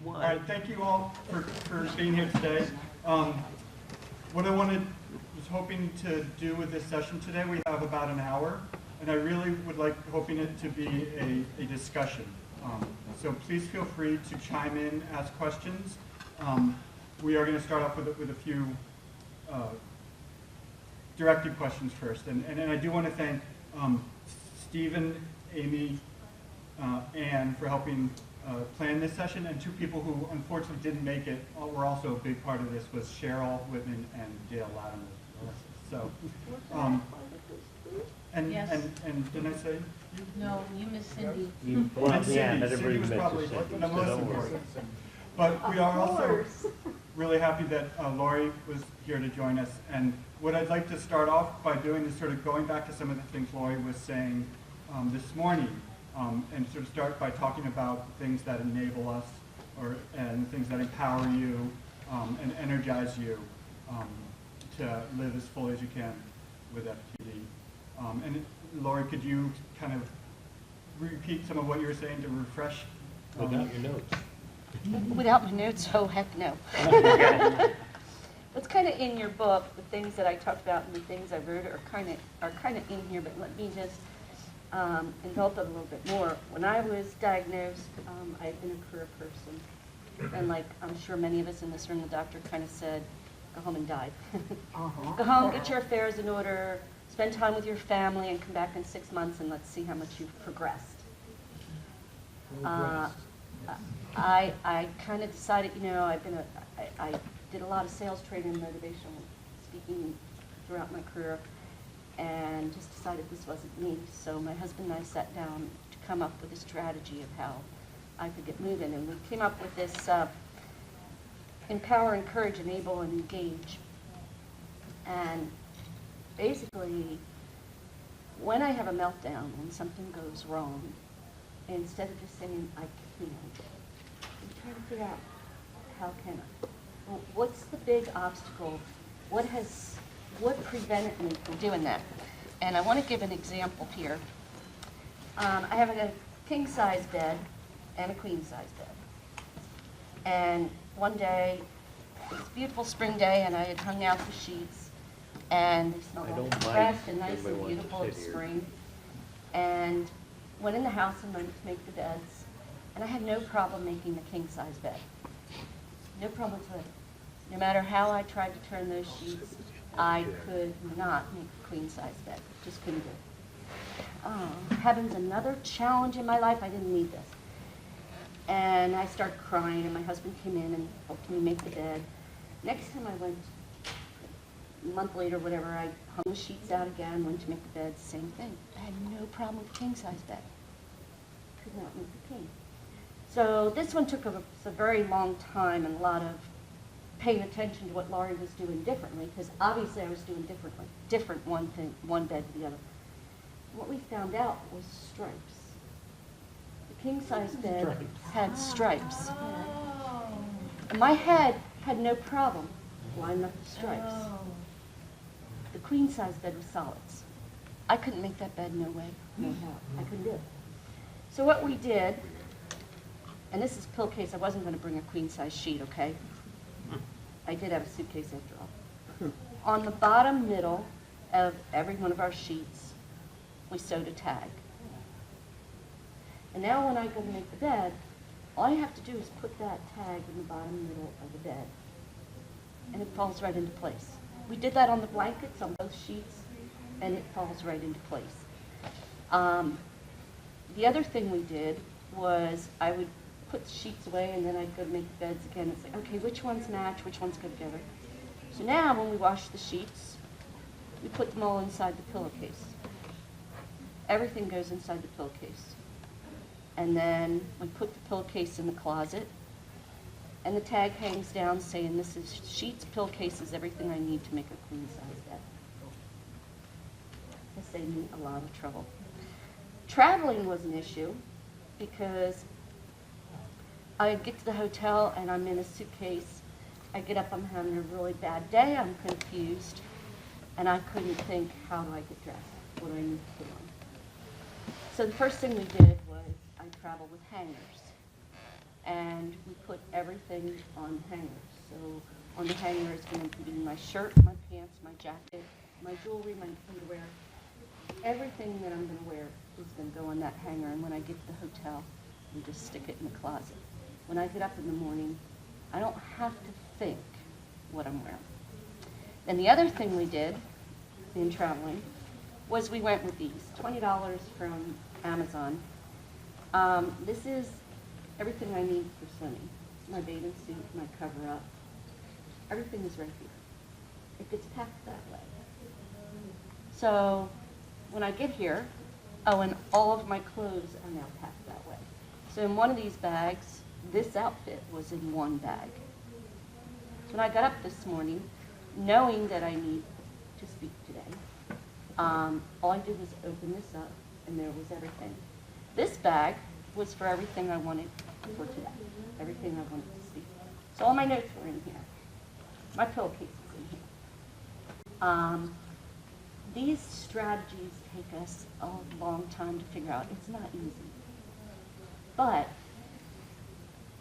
All right, thank you all for being here today. What I was hoping to do with this session today, we have about an hour, and I really would hoping it to be a discussion. So please feel free to chime in, ask questions. We are going to start off with a few directed questions first, and I do want to thank Stephen, Amy, Anne for helping plan this session, and two people who unfortunately didn't make it were also a big part of this was Cheryl Whitman and Dale Latimer. So, and didn't I say? No, you miss Cindy. Well, yeah, Cindy was probably the most important. But we are also really happy that Laurie was here to join us. And what I'd like to start off by doing is sort of going back to some of the things Laurie was saying this morning, and sort of start by talking about things that enable us, and things that empower you and energize you to live as fully as you can with FTD. And Laurie, could you kind of repeat some of what you were saying to refresh? Without your notes. Without my notes? Oh, heck no. It's kind of in your book. The things that I talked about and the things I wrote are kind of in here, but let me just indulge it a little bit more. When I was diagnosed, I'd been a career person, and like I'm sure many of us in this room, the doctor kind of said, go home and die. Go home, get your affairs in order, spend time with your family, and come back in 6 months, and let's see how much you've progressed. I kind of decided, you know, I did a lot of sales training and motivational speaking throughout my career, and just decided this wasn't me. So my husband and I sat down to come up with a strategy of how I could get moving, and we came up with this empower, encourage, enable, and engage. And basically, when I have a meltdown, when something goes wrong, instead of just saying, I can't, I'm trying to figure out, how can I? Well, what's the big obstacle? What prevented me from doing that? And I want to give an example here. I have a king-size bed and a queen-size bed. And one day, it was a beautiful spring day, and I had hung out the sheets, and they smelled all fresh and nice and beautiful of spring. And went in the house and went to make the beds, and I had no problem making the king-size bed. No problem with it. No matter how I tried to turn those sheets, I could not make a queen-size bed. Just couldn't do it. Oh, heavens, another challenge in my life. I didn't need this. And I started crying, and my husband came in and helped me make the bed. Next time I went, a month later, whatever, I hung the sheets out again, went to make the bed, same thing. I had no problem with the king-size bed. Could not make the king. So this one took a very long time and a lot of paying attention to what Laurie was doing differently, because obviously I was doing different one bed to the other. What we found out was stripes. The king-size bed had stripes. And my head had no problem lining up the stripes. The queen-size bed was solids. I couldn't make that bed, no way, no how. I couldn't do it. So what we did, and this is pillowcase, I wasn't going to bring a queen-size sheet, okay? I did have a suitcase after all. On the bottom middle of every one of our sheets, we sewed a tag. And now when I go to make the bed, all I have to do is put that tag in the bottom middle of the bed, and it falls right into place. We did that on the blankets on both sheets, and it falls right into place. The other thing we did was I would put the sheets away, and then I'd go to make the beds again and say, okay, which ones match, which ones go together? So now when we wash the sheets, we put them all inside the pillowcase. Everything goes inside the pillowcase. And then we put the pillowcase in the closet, and the tag hangs down saying this is sheets, pillowcases, everything I need to make a queen-size bed. This saved me a lot of trouble. Traveling was an issue because I get to the hotel and I'm in a suitcase. I get up, I'm having a really bad day, I'm confused, and I couldn't think, how do I get dressed? What do I need to put on? So the first thing we did was I traveled with hangers. and we put everything on hangers. So on the hanger is going to be my shirt, my pants, my jacket, my jewelry, my underwear. Everything that I'm going to wear is going to go on that hanger, and when I get to the hotel, we just stick it in the closet. When I get up in the morning, I don't have to think what I'm wearing. And the other thing we did in traveling was we went with these, $20 from Amazon. This is everything I need for swimming. My bathing suit, my cover-up, everything is right here. It gets packed that way. So when I get here, oh, and all of my clothes are now packed that way. So in one of these bags, this outfit was in one bag. So when I got up this morning, knowing that I need to speak today, all I did was open this up, and there was everything. This bag was for everything I wanted for today, everything I wanted to speak. So all my notes were in here. My pillowcase is in here. These strategies take us a long time to figure out. It's not easy. But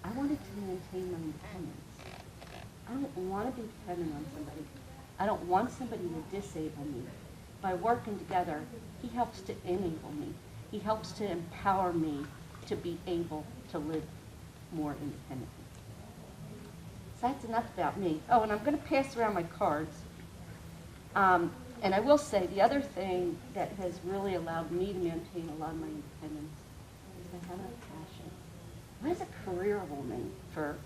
I wanted to maintain my independence. I don't want to be dependent on somebody. I don't want somebody to disable me. By working together, he helps to enable me. He helps to empower me to be able to live more independently. So that's enough about me. Oh, and I'm going to pass around my cards. And I will say the other thing that has really allowed me to maintain a lot of my independence is I have a passion. I was a career woman for,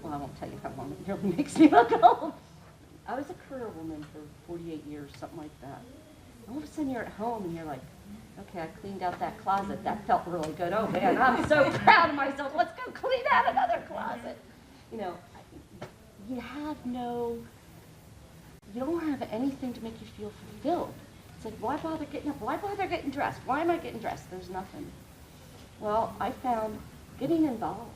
well, I won't tell you how long, it really makes me look old. I was a career woman for 48 years, something like that. All of a sudden you're at home and you're like, okay, I cleaned out that closet. That felt really good. Oh man, I'm so proud of myself. Let's go clean out another closet. You know, you don't have anything to make you feel fulfilled. It's like, why bother getting up? Why bother getting dressed? Why am I getting dressed? There's nothing. Well, I found getting involved.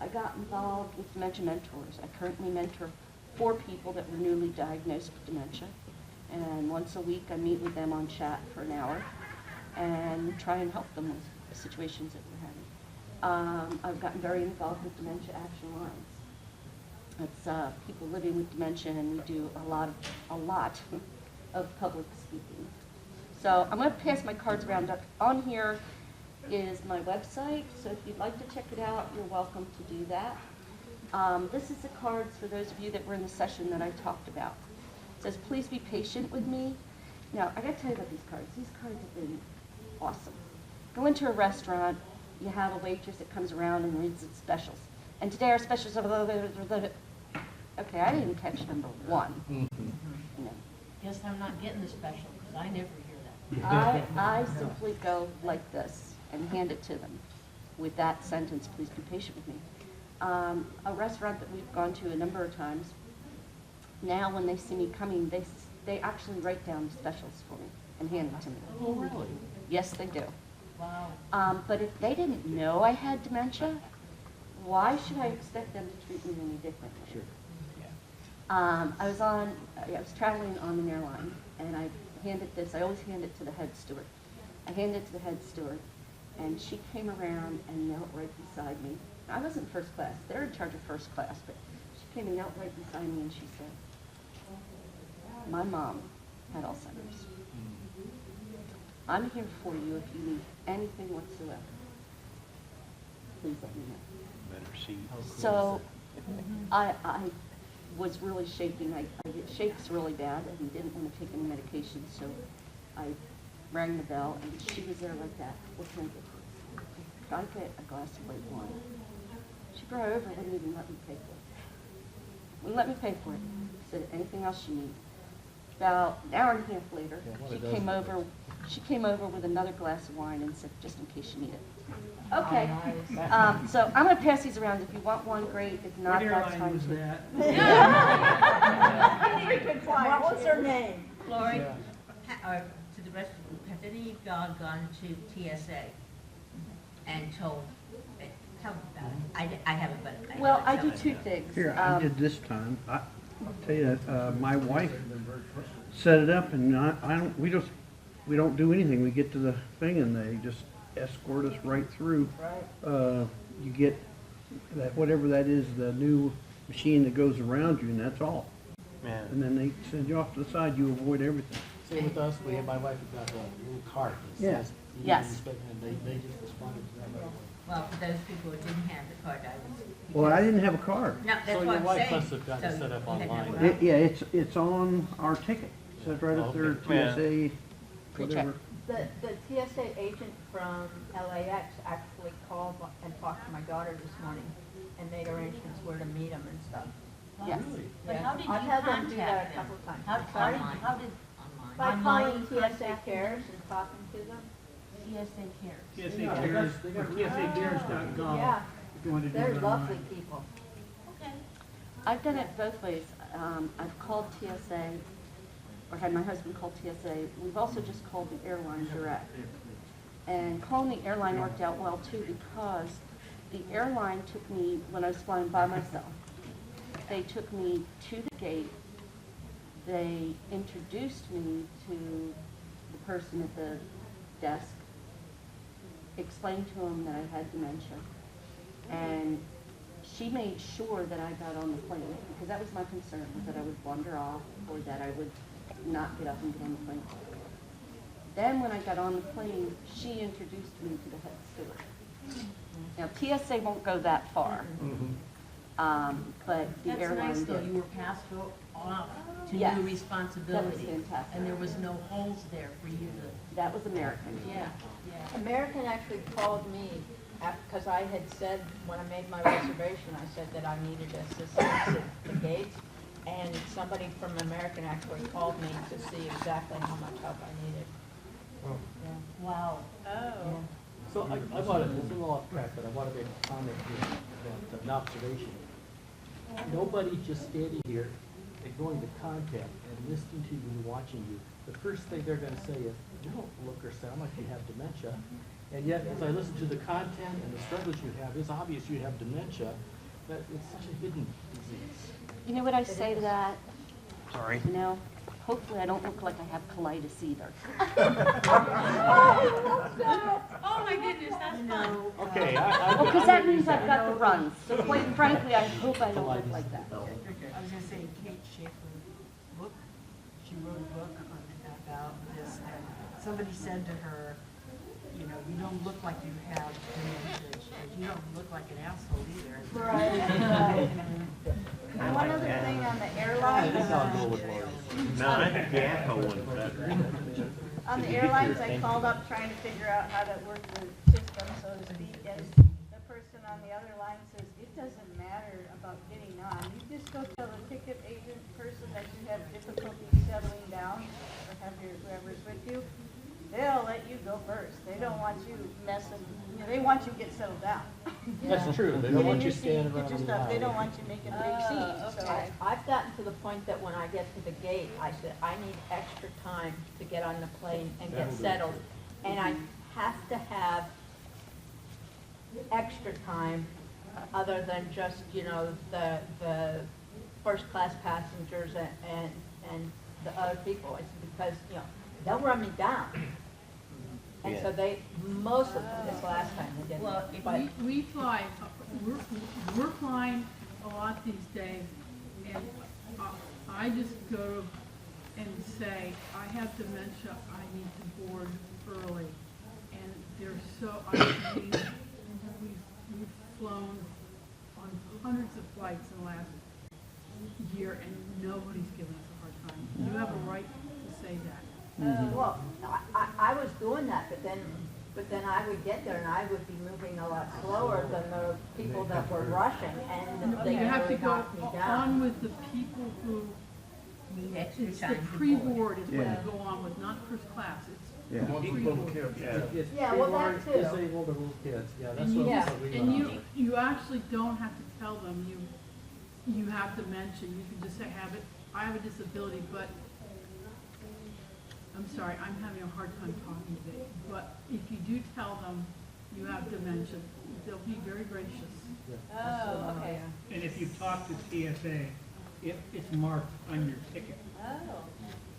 I got involved with Dementia Mentors. I currently mentor 4 people that were newly diagnosed with dementia. And once a week I meet with them on chat for an hour and try and help them with the situations that we're having. I've gotten very involved with Dementia Action Alliance. It's people living with dementia, and we do a lot of public speaking. So I'm going to pass my cards around. On here is my website, so if you'd like to check it out, you're welcome to do that. This is the cards for those of you that were in the session that I talked about. It says, please be patient with me. Now, I got to tell you about these cards. These cards have been awesome. Go into a restaurant, you have a waitress that comes around and reads its specials. And today our specials are okay, I didn't catch number 1. You know. Guess I'm not getting the special, because I never hear that. I simply go like this and hand it to them with that sentence, please be patient with me. A restaurant that we've gone to a number of times, now when they see me coming, they actually write down the specials for me and hand it to me. Oh, really? Yes, they do. Wow. But if they didn't know I had dementia, why should I expect them to treat me any differently? Sure. I was traveling on an airline, and I always hand it to the head steward. I handed it to the head steward, and she came around and knelt right beside me. I wasn't first class. They're in charge of first class, but she came and knelt right beside me, and she said, my mom had Alzheimer's. I'm here for you if you need anything whatsoever. Please let me know. Better see. So I was really shaking. I get shakes really bad and didn't want to take any medication, so I rang the bell, and she was there like that. What can I get for you? Could I get a glass of white wine? She brought it over, wouldn't even let me pay for it. Wouldn't let me pay for it. Said, anything else you need? About an hour and a half later, she came over with another glass of wine and said, just in case you need it. Okay, so I'm going to pass these around. If you want one, great. If not, that's fine too. What was her name? Lori, to the rest of the group, have any of y'all gone to TSA and told, tell them about it? I haven't, but Well, I do 2 things. Here, I did this time. I'll tell you, my wife set it up, and we don't do anything. We get to the thing, and they just escort us right through. Right. You get that whatever that is, the new machine that goes around you, and that's all. Yeah. And then they send you off to the side, you avoid everything. Same with us, my wife got a little card that Yeah. says, Yes. and they just responded to that right away. Well, for those people who didn't have the card, I was. Well, I didn't have a card. No, that's So what your I'm wife saying. must have gotten it So set up you had to have online. a- Yeah, it's on our ticket. It says right up there, Yeah. TSA, Good whatever. The TSA agent from LAX actually called and talked to my daughter this morning and made arrangements where to meet him and stuff. Yes. But how did you I've had them do that contact a them? couple of times. How, Sorry? how did, By online calling TSA contact them? Cares and talking to them. TSA Cares. TSA Yeah, Cares, they got- or TSAcares.gov, Yeah, if you want to do they're it lovely online. people. Okay. I've done it both ways. I've called TSA, or had my husband call TSA. We've also just called the airline direct. And calling the airline worked out well too, because the airline took me, when I was flying by myself, they took me to the gate. They introduced me to the person at the desk, explained to him that I had dementia, and she made sure that I got on the plane, because that was my concern, was that I would wander off or that I would not get up and get on the plane. Then when I got on the plane, she introduced me to the head steward. Now, TSA won't go that far, but the That's airline nice, though, did. you were passed off to Yes. new responsibility. fantastic. And there was no holes there for you to, That was American. yeah. American actually called me because I had said, when I made my reservation, I said that I needed assistance at the gates. And somebody from American actually called me to see exactly how much help I needed. Wow. Yeah. So I want to, it's a little off track, but I want to make a comment here, that an observation. Nobody just standing here and going to contact and listening to you and watching you, the first thing they're going to say is, you don't look or sound like you have dementia. And yet, as I listen to the content and the struggles you have, it's obvious you have dementia, but it's such a hidden disease. You know what I say to that? Sorry. You know, hopefully I don't look like I have colitis either. Oh, my goodness, that's fun. Okay, Well, because that means I've got the runs. So quite frankly, I hope I don't look like that. I was gonna say Kate Schaefer book, she wrote a book about this, and somebody said to her, you know, you don't look like you have dementia, she goes, you don't look like an asshole either. Right. And one other thing on the I think airlines, I'll go with Lori. No, I think the ACO one's better. on the airlines, I called up trying to figure out how to work the system, so to speak, and the person on the other line says, it doesn't matter about getting on. You just go tell the ticket agent person that you have difficulty settling down, or have your whoever's with you. They'll let you go first. They don't want you messing, you know, they want you to get settled down. That's true, they Get don't in want you your seat, standing get around your on the stuff. They aisle. don't want you making big scenes. So I've gotten to the point that when I get to the gate, I said, I need extra time to get on the plane and get settled. And I have to have extra time other than just, you know, the first class passengers and the other people. It's because, you know, they'll run me down. And so they, most of them, this last time they didn't. Well, if But We fly, we're flying a lot these days, and I just go and say, I have dementia, I need to board early. And they're so, we've flown on hundreds of flights in the last year, and nobody's given us a hard time. You have a right to say that. well, I was doing that, but then I would get there and I would be moving a lot slower than the people that were rushing, and they You have to really go knocked me on down. with the people who, Need extra it's the time to board. pre-board is what Yeah. you go on with, not first class, it's Yeah. pre-board. It's Yeah, well, that disabled- too. Disabled or little kids, yeah, that's And you what Yeah. we And want. you actually don't have to tell them you have dementia, you can just say, I have a disability, but, I'm sorry, I'm having a hard time talking today, but if you do tell them you have dementia, they'll be very gracious. Oh, okay. And if you talk to TSA, it's marked on your ticket. Oh.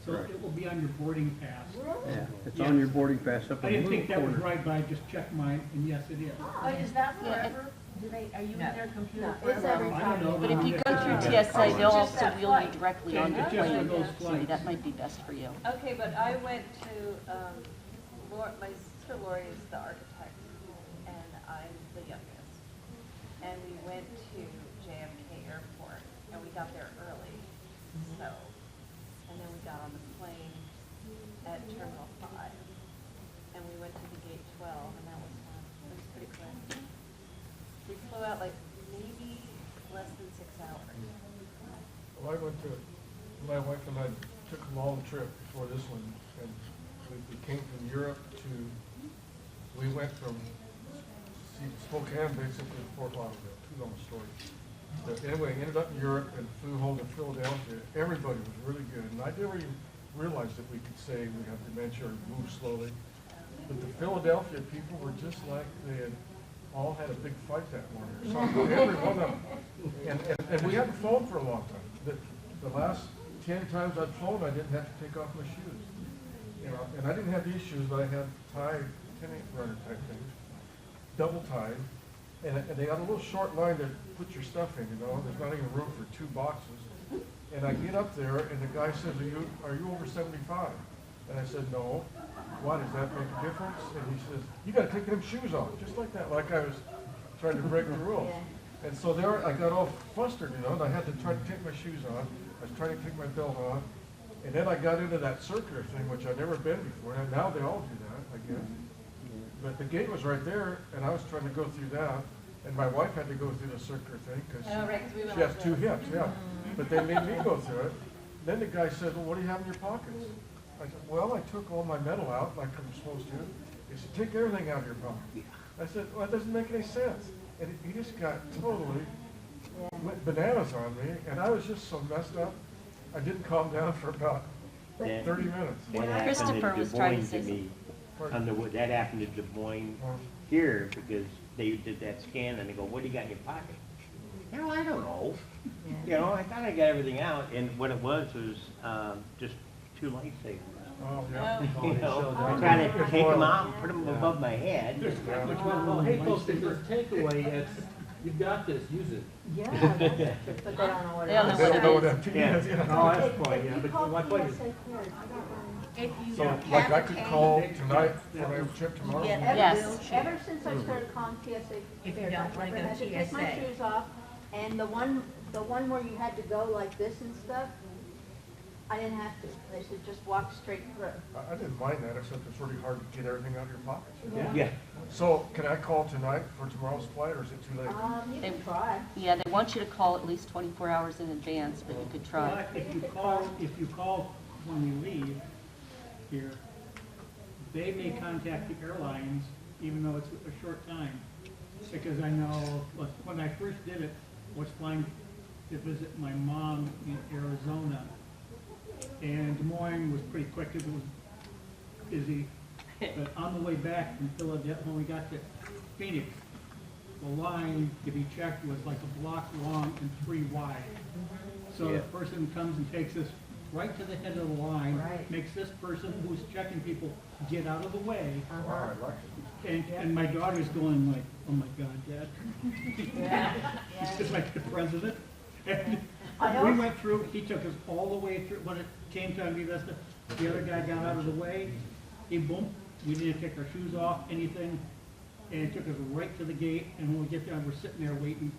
So it will be on your boarding pass. Yeah, it's on your boarding pass up I in the didn't think little that was corner. right, but I just checked mine, and yes, it is. But is that Yeah, forever? Are you in their computer? No, it's every I don't time. know. But if you go through TSA, they'll It's just also that wheel you flight. directly onto the It's just for plane. those See, flights. that might be best for you. Okay, but I went to, my sister Lori is the architect, and I'm the youngest. And we went to JFK Airport, and we got there early, so, and then we got on the plane at Terminal 5. And we went to the gate 12, and that was fun. It was pretty quick. We flew out like maybe less than 6 hours. Well, I went to, my wife and I took a long trip before this one, and we came from Europe to, we went from Spokane basically to Fort Lauderdale, too long a story. But anyway, ended up in Europe and flew home to Philadelphia. Everybody was really good, and I never even realized that we could say we have dementia or move slowly. But the Philadelphia people were just like they had all had a big fight that morning or something. Every one of them. And we hadn't flown for a long time. The last 10 times I'd flown, I didn't have to take off my shoes. You know, and I didn't have these shoes, but I had tie, 10-inch runner type things, double tied. And they got a little short line to put your stuff in, you know. There's not even room for 2 boxes. And I get up there, and the guy says, are you over 75? And I said, no. Why, does that make a difference? And he says, you got to take them shoes off, just like that, like I was trying to break the rules. And so there, I got all flustered, you know, and I had to try to take my shoes on. I was trying to take my belt on. And then I got into that circular thing, which I'd never been before. And now they all do that, I guess. But the gate was right there, and I was trying to go through that. And my wife had to go through the circular thing because she has 2 hips, yeah. But they made me go through it. Then the guy said, well, what do you have in your pockets? I said, well, I took all my metal out like I'm supposed to. He said, take everything out of your pocket. I said, well, it doesn't make any sense. And he just got totally went bananas on me, and I was just so messed up. I didn't calm down for about 30 minutes. That happened Christopher in was Des trying to Moines say to me. That happened in Des Moines here because they did that scan and they go, what do you got in your pocket? You know, I don't know. You know, I thought I got everything out, and what it was just 2 lifesavers. Oh, yeah. You know, I tried to take them out and put them above my head. Well, hey folks, if there's takeaway, it's, you've got this, use it. Yeah, but they don't know what They don't know They don't know what what it FTD Yeah. is, yeah. No, that's fine, yeah, but my point is, If you So, have like, I a could cane, call tonight for my trip tomorrow. get Yes. Ever since I started calling TSA, If you don't wanna go I had to take my TSA. shoes off, and the one where you had to go like this and stuff, I didn't have to. They said just walk straight through. I didn't mind that, except it's really hard to get everything out of your pockets. Yeah. So, can I call tonight for tomorrow's flight, or is it too late? You can try. Yeah, they want you to call at least 24 hours in advance, but you could try. But if you call when you leave here, they may contact the airlines, even though it's a short time. Because I know, when I first did it, I was flying to visit my mom in Arizona. And Des Moines was pretty quick because it was busy. But on the way back from Philadelphia, when we got to Phoenix, the line to be checked was like a block long and 3 wide. So the person comes and takes us right to the head of the line, makes this person who's checking people get out of the way. Wow, I like it. And my daughter's going like, oh my God, Dad. He's just like the president. And we went through, he took us all the way through, when it came time to get us, the other guy got out of the way, he boom, we didn't take our shoes off, anything, and it took us right to the gate, and when we get there, we're sitting there waiting.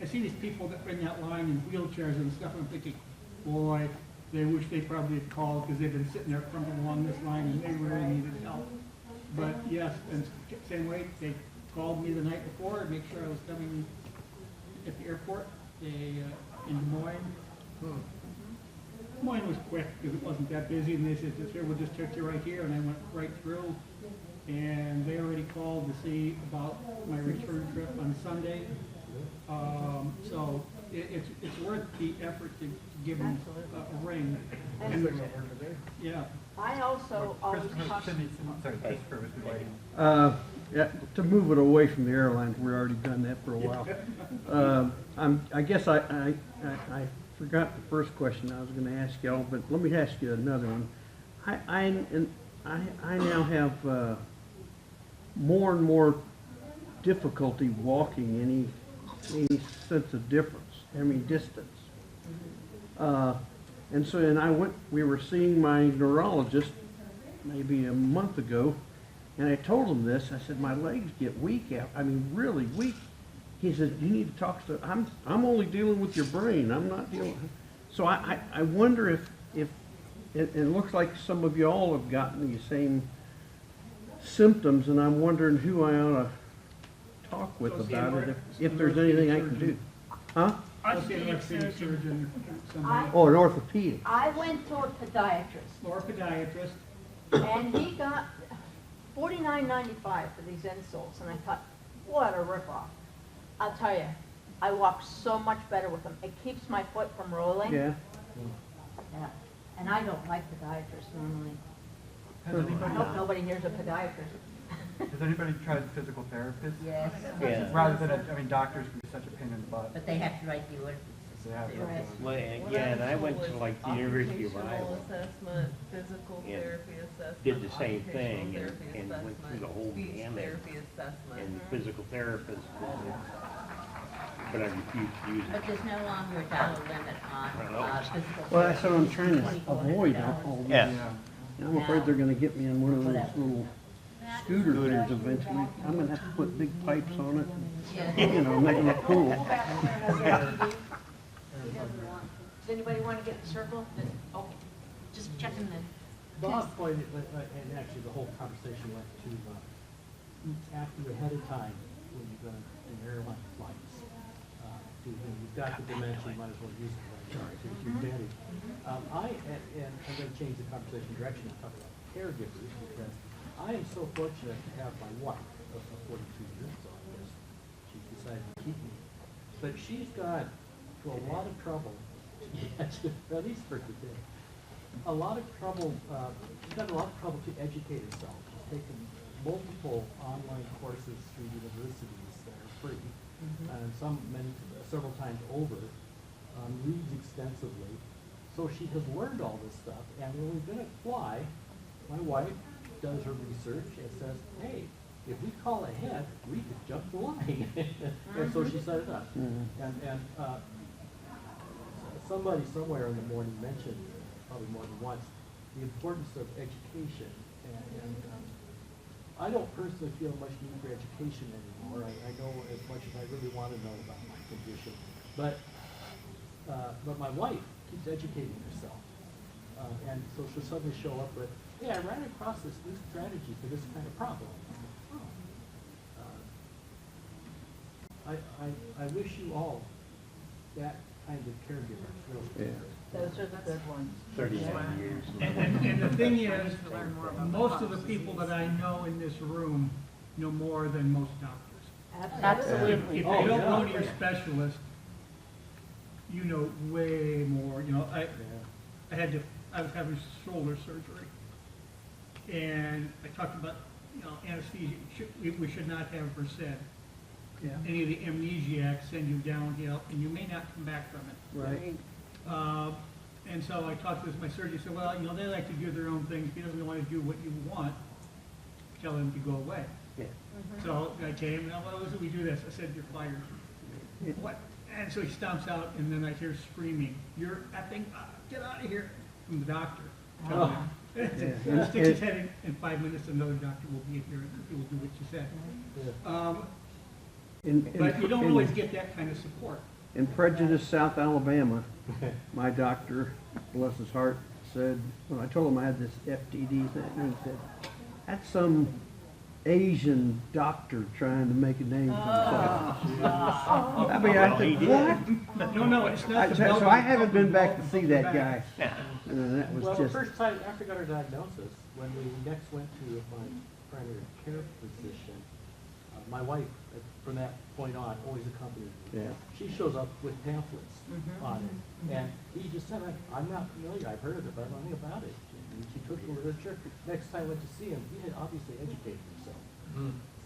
I see these people that are in that line in wheelchairs and stuff, and I'm thinking, boy, they wish they probably had called, because they've been sitting there crumping along this line, and they really needed help. But yes, and same way, they called me the night before to make sure I was coming at the airport. They, in Des Moines. Des Moines was quick because it wasn't that busy, and they said, here, we'll just check you right here, and I went right through. And they already called to see about my return trip on Sunday. So it's worth the effort to give them a ring. And, yeah. I also always talk. Yeah, to move it away from the airlines, we've already done that for a while. I guess I forgot the first question I was going to ask y'all, but let me ask you another one. I now have more and more difficulty walking any sense of difference, distance. And so, we were seeing my neurologist maybe a month ago, and I told him this. I said, my legs get weak out. I mean, really weak. He said, you need to talk to, I'm only dealing with your brain. I'm not dealing. So I wonder if it looks like some of you all have gotten the same symptoms, and I'm wondering who I ought to talk with about it, if there's anything I can do. Huh? I'll see an orthopedic surgeon, somebody, Oh, an orthopedic. I went to a podiatrist, or a podiatrist. and he got $49.95 for these insoles, and I thought, what a ripoff. I'll tell you, I walk so much better with them. It keeps my foot from rolling. Yeah. Yeah. And I don't like podiatrists normally. Has I anybody, hope nobody here's a podiatrist. has anybody tried physical therapists? Yes. Yeah. Rather than, doctors can be such a pain in the butt. But they have to write the order. They have to. Right. Well, yeah, and I went to like the University of Iowa, Occupational assessment, physical and therapy assessment. did the same occupational thing therapy and went through the assessment, whole speech gamut. therapy assessment. And the physical therapist, but I refused to use it. But there's no longer a dollar limit on physical. Well, that's what I'm therapy. trying to $2,400. avoid all these. Yeah. And I'm afraid they're gonna get me in one of those little scooter things eventually. I'm gonna have to put big pipes on it, you know, make it look cool. Does anybody want to get in the circle? Okay, just checking the. Bob pointed, and actually the whole conversation went to, after ahead of time, when you're going in airline flights, when you've got the dementia, you might as well use it right now, since you're ready. And I'm going to change the conversation direction and talk about caregivers, because I am so fortunate to have my wife of 42 years old, because she decided to keep me. But she's got to a lot of trouble, at least for today, a lot of trouble, she's got a lot of trouble to educate herself. She's taken multiple online courses through universities that are free, and several times over, reads extensively. So she has learned all this stuff, and when we're going to fly, my wife does her research and says, hey, if we call ahead, we could jump the line. And so she set it up. And somebody somewhere in the morning mentioned, probably more than once, the importance of education. And I don't personally feel much need for education anymore. I know as much as I really want to know about my condition. But my wife keeps educating herself. And so she'll suddenly show up with, hey, I ran across this new strategy for this kind of problem. I wish you all that kind of caregivers. Really. Those are the good ones. 39 years. And the thing is, most of the people that I know in this room know more than most doctors. Absolutely. If you don't go to your specialist, you know way more. You know, I was having shoulder surgery, and I talked about, you know, anesthesia. We should not have Versed. Yeah. Any of the amnesiacs send you downhill, and you may not come back from it. Right. And so I talked to my surgeon. He said, well, you know, they like to do their own things. If he doesn't want to do what you want, tell him to go away. Yeah. So I came, and well, we do this. I said, you're fired. What? And so he stomps out, and then I hear screaming, you're effing, get out of here, from the doctor. Yeah. Sticks his head in 5 minutes, another doctor will be here, and he will do what you said. But you don't always get that kind of support. In Prejudice, South Alabama, my doctor, bless his heart, said, when I told him I had this FTD thing, he said, that's some Asian doctor trying to make a name for himself. I mean, I said, what? No, it's not. So I haven't been back to see that guy. That was Well, just. the first time after I got her diagnosis, when we next went to my primary care physician, my wife, from that point on, always accompanied me. Yeah. She shows up with pamphlets on it, and he just said, I'm not familiar, I've heard of it, but I don't know about it. And she took the literature. Next time I went to see him, he had obviously educated himself.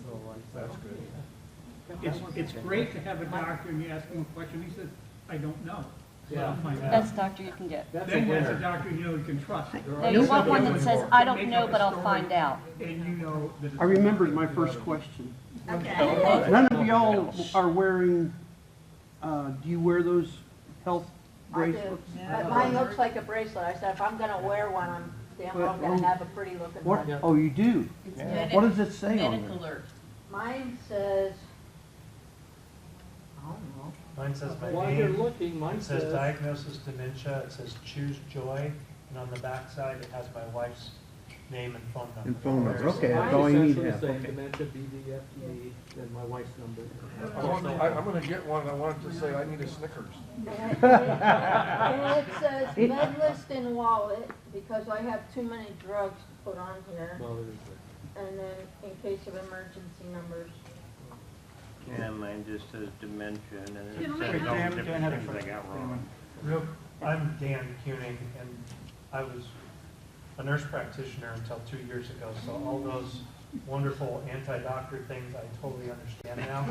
So I said, That's good. okay. It's great to have a doctor and you ask him a question, he says, I don't know. Yeah. Best doctor you can get. That's a Then that's a winner. doctor you know you can trust. Now, you want one that says, I don't know, but I'll find out. And you know that it's. I remembered my first question. Okay. None of y'all are wearing Do you wear those health I do, bracelets? but mine looks like a bracelet. I said, if I'm gonna wear one, I'm damn well gonna have a pretty looking What? one. Oh, you do? It's Yeah. medic- What does it say on Medic there? alert. Mine says, I don't know. Mine says my While you're name, looking, mine it says says, diagnosis dementia, it says choose joy, and on the back side, it has my wife's name and phone number. And phone number, okay, that's mine all you need essentially to have, saying okay. dementia, BD, FTD, and my wife's number. I'm gonna get one, I wanted to say I need a Snickers. And it says med list and wallet, because I have too many drugs to put on here. Well, there is that. And then in case of emergency numbers. Yeah, mine just says dementia, and then Can it I says ask- all the Dan different had a things I got wrong. I'm Dan Kuning, and I was a nurse practitioner until 2 years ago, so all those wonderful anti-doctor things I totally understand now.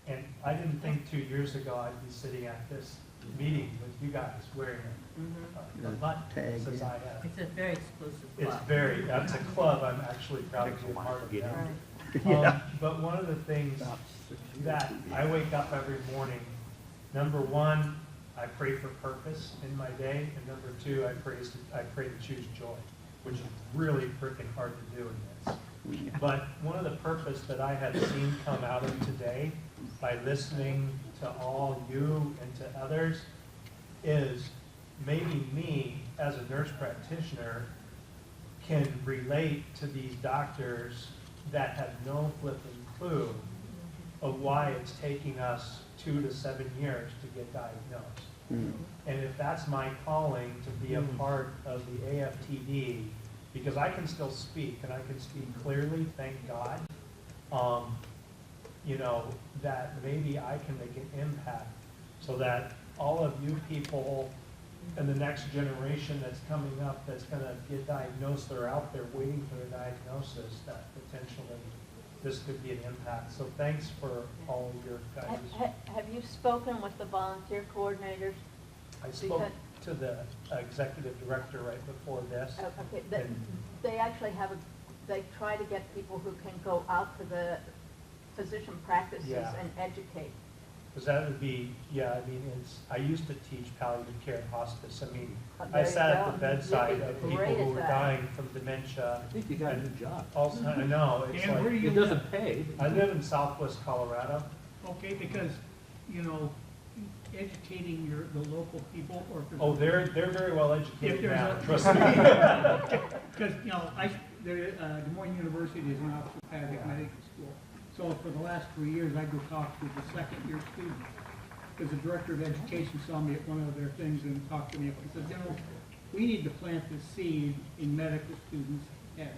And I didn't think 2 years ago I'd be sitting at this meeting with you guys wearing a button Tag, that says yeah. I have. It's a very exclusive It's club. very, that's a club I'm actually proud to be a part of Get now. Yeah. But one of the things that I wake up every morning, number one, I pray for purpose in my day, and number two, I pray to choose joy, which is really freaking hard to do in this. But one of the purpose that I have seen come out of today, by listening to all you and to others, is maybe me, as a nurse practitioner, can relate to these doctors that have no flipping clue of why it's taking us 2 to 7 years to get diagnosed. And if that's my calling to be a part of the AFTD, because I can still speak and I can speak clearly, thank God, you know, that maybe I can make an impact so that all of you people and the next generation that's coming up that's going to get diagnosed, that are out there waiting for their diagnosis, that potentially this could be an impact. So thanks for all of your guys. Have you spoken with the volunteer coordinators? I spoke to the executive director right before this. Okay, and they actually have they try to get people who can go out to the physician practices Yeah. and educate. Because that would be, yeah, I mean, I used to teach palliative care and hospice. I mean, Oh, I there you sat at go. the bedside You'd be of people great who at were that. dying from dementia. I think you got a new job. Also, I know, it's Dan, where do like, you It doesn't pay. I live in Southwest Colorado. Okay, because, you know, educating the local people or. Oh, they're very well If educated there's now, a. trust me. Because, you know, Des Moines University is an osteopathic medical school. So for the last 3 years, I go talk to the second-year students. Because the director of education saw me at one of their things and talked to me. He said, you know, we need to plant this seed in medical students' heads.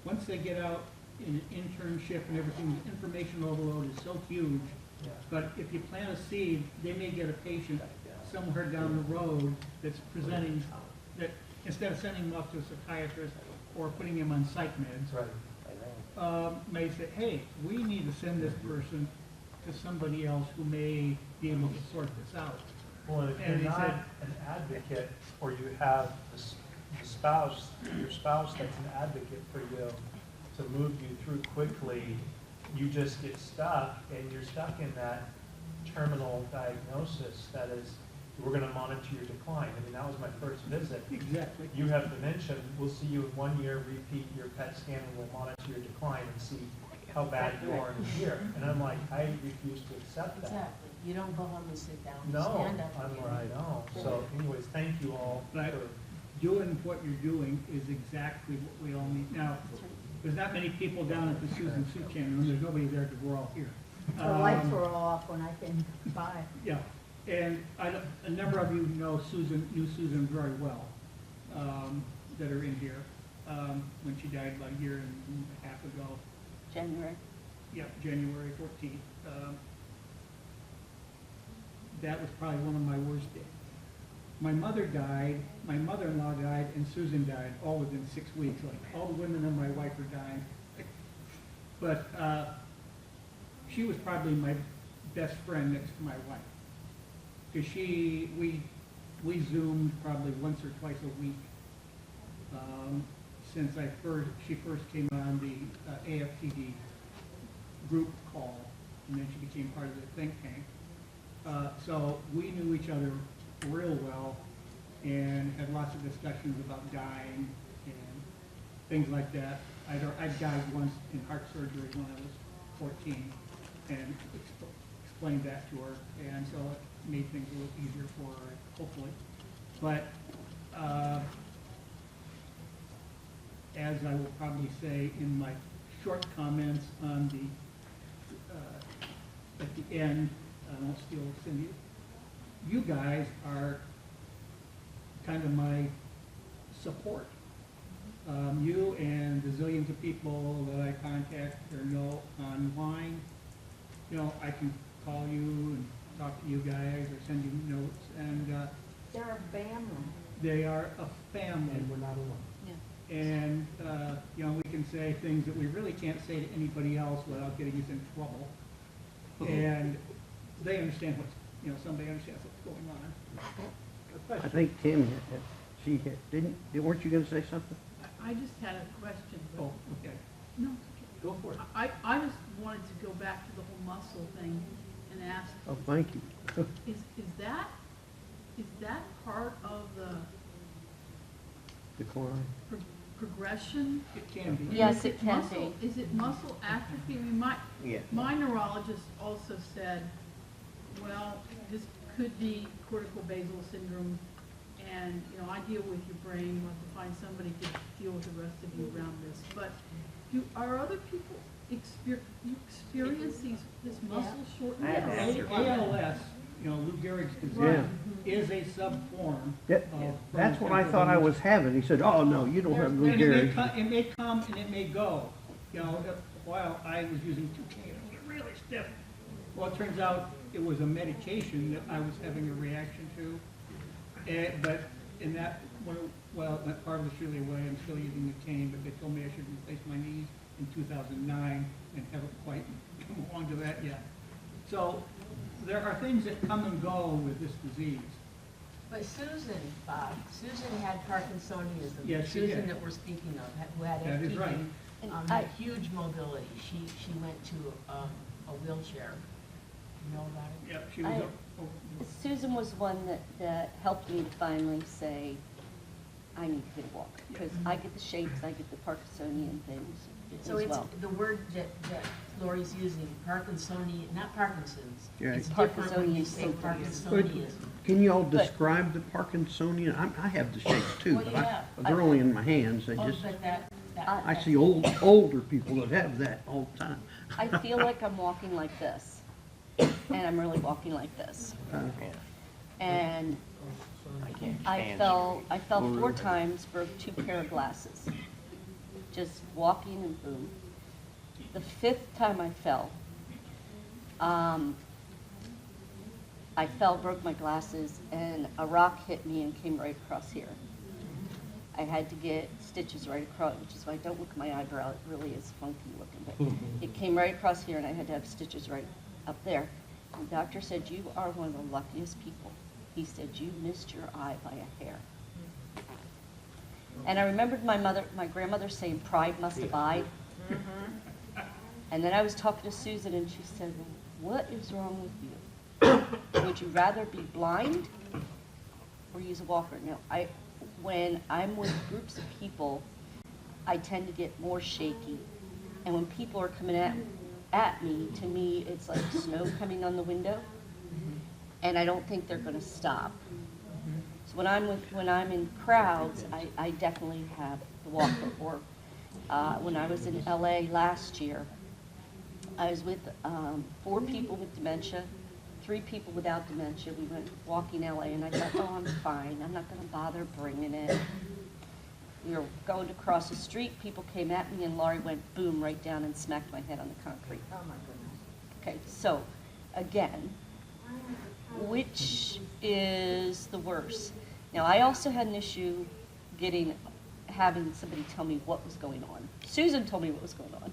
Once they get out in an internship and everything, the information overload is so huge. Yeah. But if you plant a seed, they may get a patient somewhere down the road that's presenting, that instead of sending them off to a psychiatrist or putting him on psych meds, That's right. may say, hey, we need to send this person to somebody else who may be able to sort this out. Well, and if And you're he not said- an advocate, or you have the spouse, your spouse that's an advocate for you to move you through quickly, you just get stuck, and you're stuck in that terminal diagnosis that is, we're gonna monitor your decline. I mean, that was my first visit. Exactly. You have dementia, we'll see you in 1 year, repeat your PET scan, and we'll monitor your decline and see how bad you are in a year. And I'm like, I refuse to accept that. Exactly. You don't go home and sit down and No, stand up. I'm again. like, no. So anyways, thank you all Right. for, Doing what you're doing is exactly what we all need. Now, there's not many people down at the Susan Sue Channel, and there's nobody there because we're all here. The lights were all off when I came by. Yeah, and a number of you knew Susan very well, that are in here, when she died about a year and a half ago. January. Yep, January 14th. That was probably one of my worst days. My mother died, my mother-in-law died, and Susan died, all within 6 weeks. Like, all the women and my wife are dying. But she was probably my best friend next to my wife. Because we Zoomed probably once or twice a week since she first came on the AFTD group call. and then she became part of the think tank. So we knew each other real well and had lots of discussions about dying and things like that. I died once in heart surgery when I was 14 and explained that to her, and so it made things a little easier for her, hopefully. But as I will probably say in my short comments on the at the end, I won't steal Cindy, you guys are kind of my support. You and the zillions of people that I contact or know online, you know, I can call you and talk to you guys or send you notes, and They're a family. they are a family. And we're not alone. And, you know, we can say things that we really can't say to anybody else without getting us in trouble. And they understand what's, you know, somebody understands what's going on. I think Tim weren't you gonna say something? I just had a question. but- Oh, okay. No, Go for it. I just wanted to go back to the whole muscle thing and ask, Oh, thank you. is that part of the Decline. progression? It can be. Yes, Is it can muscle- be. Is it muscle atrophy? I mean, Yeah. my neurologist also said, well, this could be cortical basal syndrome, and, you know, I deal with your brain, we'll have to find somebody to deal with the rest of you around this. But are other people experience this muscle shortness? I have that. ALS, you know, Lou Gehrig's disease, is a subform of. That's what I thought I was having. He said, oh, no, you don't have Lou And Gehrig. it may come and it may go. You know, while I was using 2K, it was really stiff. Well, it turns out it was a medication that I was having a reaction to. But in that, that part of Australia way, I'm still using the cane, but they told me I should replace my knees in 2009 and haven't quite come along to that yet. So there are things that come and go with this disease. But Susan, Bob, Susan had Parkinsonism. Yes, she Susan did. that we're speaking of, who had That is FTD, right. And had huge mobility. She went to a wheelchair. You know about it? Yep, she was. Susan was one that helped me to finally say, I need to get a walker, because I get the shakes, I get the Parkinsonian things So as it's well. the word that Lori's using, Parkinsonian, not Parkinson's. Yeah. It's different when you Parkinsonian say symptoms. Parkinsonism. Can you all But- describe the Parkinsonian? I have the shakes too, Well, but yeah. they're only in my hands. They Oh, just, but that. I see older people that have that all the time. I feel like I'm walking like this, and I'm really walking like this. And I can't I stand fell 4 times, broke 2 pair of glasses. Just walking and boom. The 5th time I fell, broke my glasses, and a rock hit me and came right across here. I had to get stitches right across, which is why I don't look at my eyebrow, it really is funky looking, but it came right across here and I had to have stitches right up there. And the doctor said, you are one of the luckiest people. He said, you missed your eye by a hair. And I remembered my grandmother saying, pride must abide. And then I was talking to Susan and she said, well, what is wrong with you? Would you rather be blind or use a walker? No, when I'm with groups of people, I tend to get more shaky. And when people are coming at me, to me, it's like snow coming on the window. And I don't think they're going to stop. So when I'm in crowds, I definitely have the walker. Or when I was in LA last year, I was with 4 people with dementia, 3 people without dementia. We went walking LA, and I thought, oh, I'm fine. I'm not going to bother bringing it. We were going to cross the street. People came at me, and Laurie went boom right down and smacked my head on the concrete. Oh, my goodness. Okay, so again, which is the worst? Now, I also had an issue having somebody tell me what was going on. Susan told me what was going on,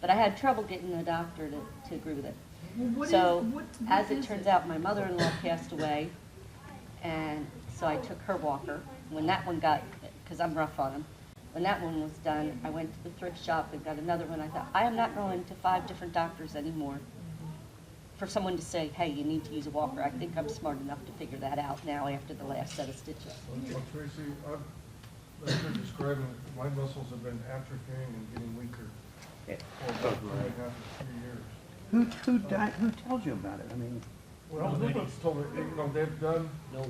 but I had trouble getting the doctor to agree with it. Well, So, what as it is turns out, my mother-in-law passed away, and so I took her walker. When that one because I'm rough on them, when that one was done, I went to the thrift shop and got another one. I thought, I am not going to 5 different doctors anymore. for someone to say, hey, you need to use a walker. I think I'm smart enough to figure that out now after the last set of stitches. Well, Tracy, I've been describing, my muscles have been atrophying and getting weaker Yeah. for about 2.5 to 3 years. Who tells you about it? I mean, Well, Luba's told me, you know, they've done,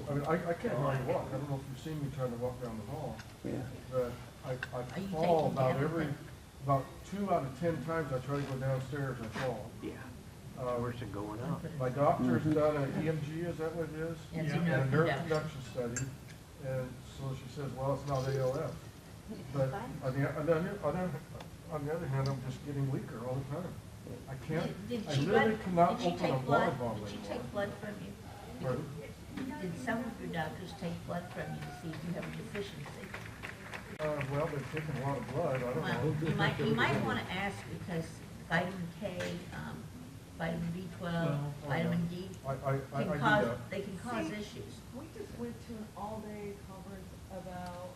I mean, I can't hardly walk. I don't know if you've seen me trying to walk down the hall. yeah. But I you fall taking about Gabapentin? about 2 out of 10 times I try to go downstairs, I fall. Yeah. Where's it going up? My doctor's done an EMG, is that what it is? Yes, And nerve a nerve conduction. conduction study, and so she says, well, it's not ALF. But on the other hand, I'm just getting weaker all the time. I can't, I literally cannot open a water bottle Did she anymore. take blood from you? Pardon? Did some of your doctors take blood from you to see if you have a deficiency? Well, they've taken a lot of blood, I don't Well, know. you might want to ask because vitamin K, vitamin B12, vitamin D I can do cause, that. they can cause See, issues. We just went to an all-day conference about,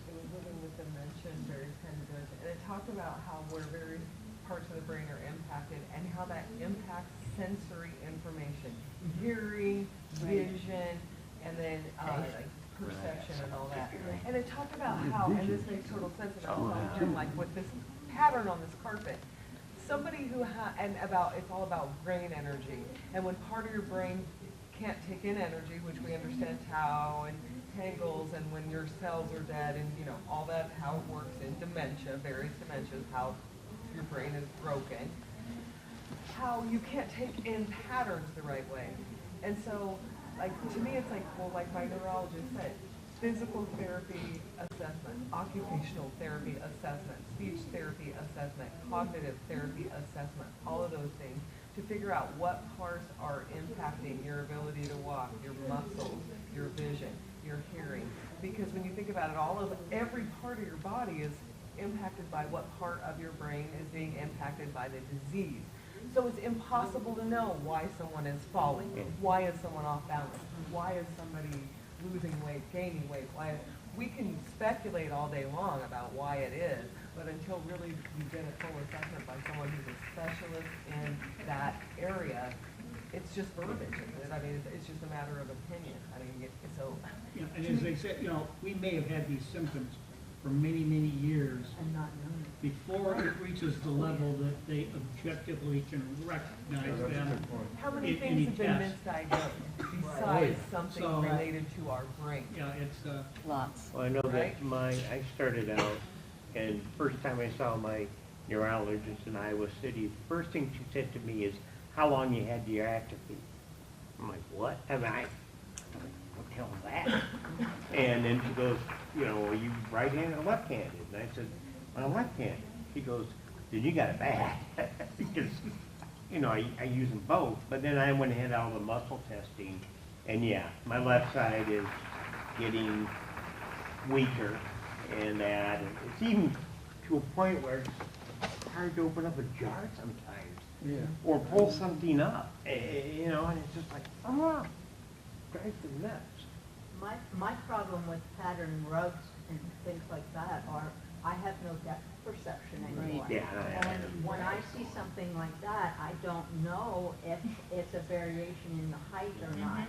it was living with dementia and various kinds of dementia, and it talked about how where various parts of the brain are impacted and how that impacts sensory information, hearing, vision, and then, like perception and all that. And it talked about how, and this makes total sense, and I was talking to him, like with this pattern on this carpet, somebody who and about, it's all about brain energy. And when part of your brain can't take in energy, which we understand tau and tangles, and when your cells are dead, and you know, all that, how it works in dementia, various dementias, how your brain is broken, how you can't take in patterns the right way. And so, like, to me, it's like, well, like my neurologist said, physical therapy assessment, occupational therapy assessment, speech therapy assessment, cognitive therapy assessment, all of those things to figure out what parts are impacting your ability to walk, your muscles, your vision, your hearing. Because when you think about it, every part of your body is impacted by what part of your brain is being impacted by the disease. So it's impossible to know why someone is falling, why is someone off balance, why is somebody losing weight, gaining weight, we can speculate all day long about why it is, but until really you get a full assessment by someone who's a specialist in that area, it's just verbiage. I mean, it's just a matter of opinion. I mean, so. Yeah, and as they said, you know, we may have had these symptoms for many, many years And not knowing. before it reaches the level that they objectively can recognize That's a them. good point. How many in things any have been test. misdiagnosed besides something So- related to our brain? Yeah, it's, Lots. Well, I know Right? that I started out, and first time I saw my neurologist in Iowa City, first thing she said to me is, how long you had your atrophy? I'm like, what? I mean, what the hell is that? And then she goes, you know, are you right-handed or left-handed? And I said, well, I'm left-handed. She goes, then you got it bad. Because, you know, I use them both. But then I went ahead and all the muscle testing, and yeah, my left side is getting weaker, and that, and it's even to a point where it's hard to open up a jar sometimes, Yeah. or pull something up, you know, and it's just like, oh, drives me nuts. My problem with pattern rugs and things like that are, I have no depth perception anymore. Yeah, And when I see something like that, I don't know if it's a variation in the height or not.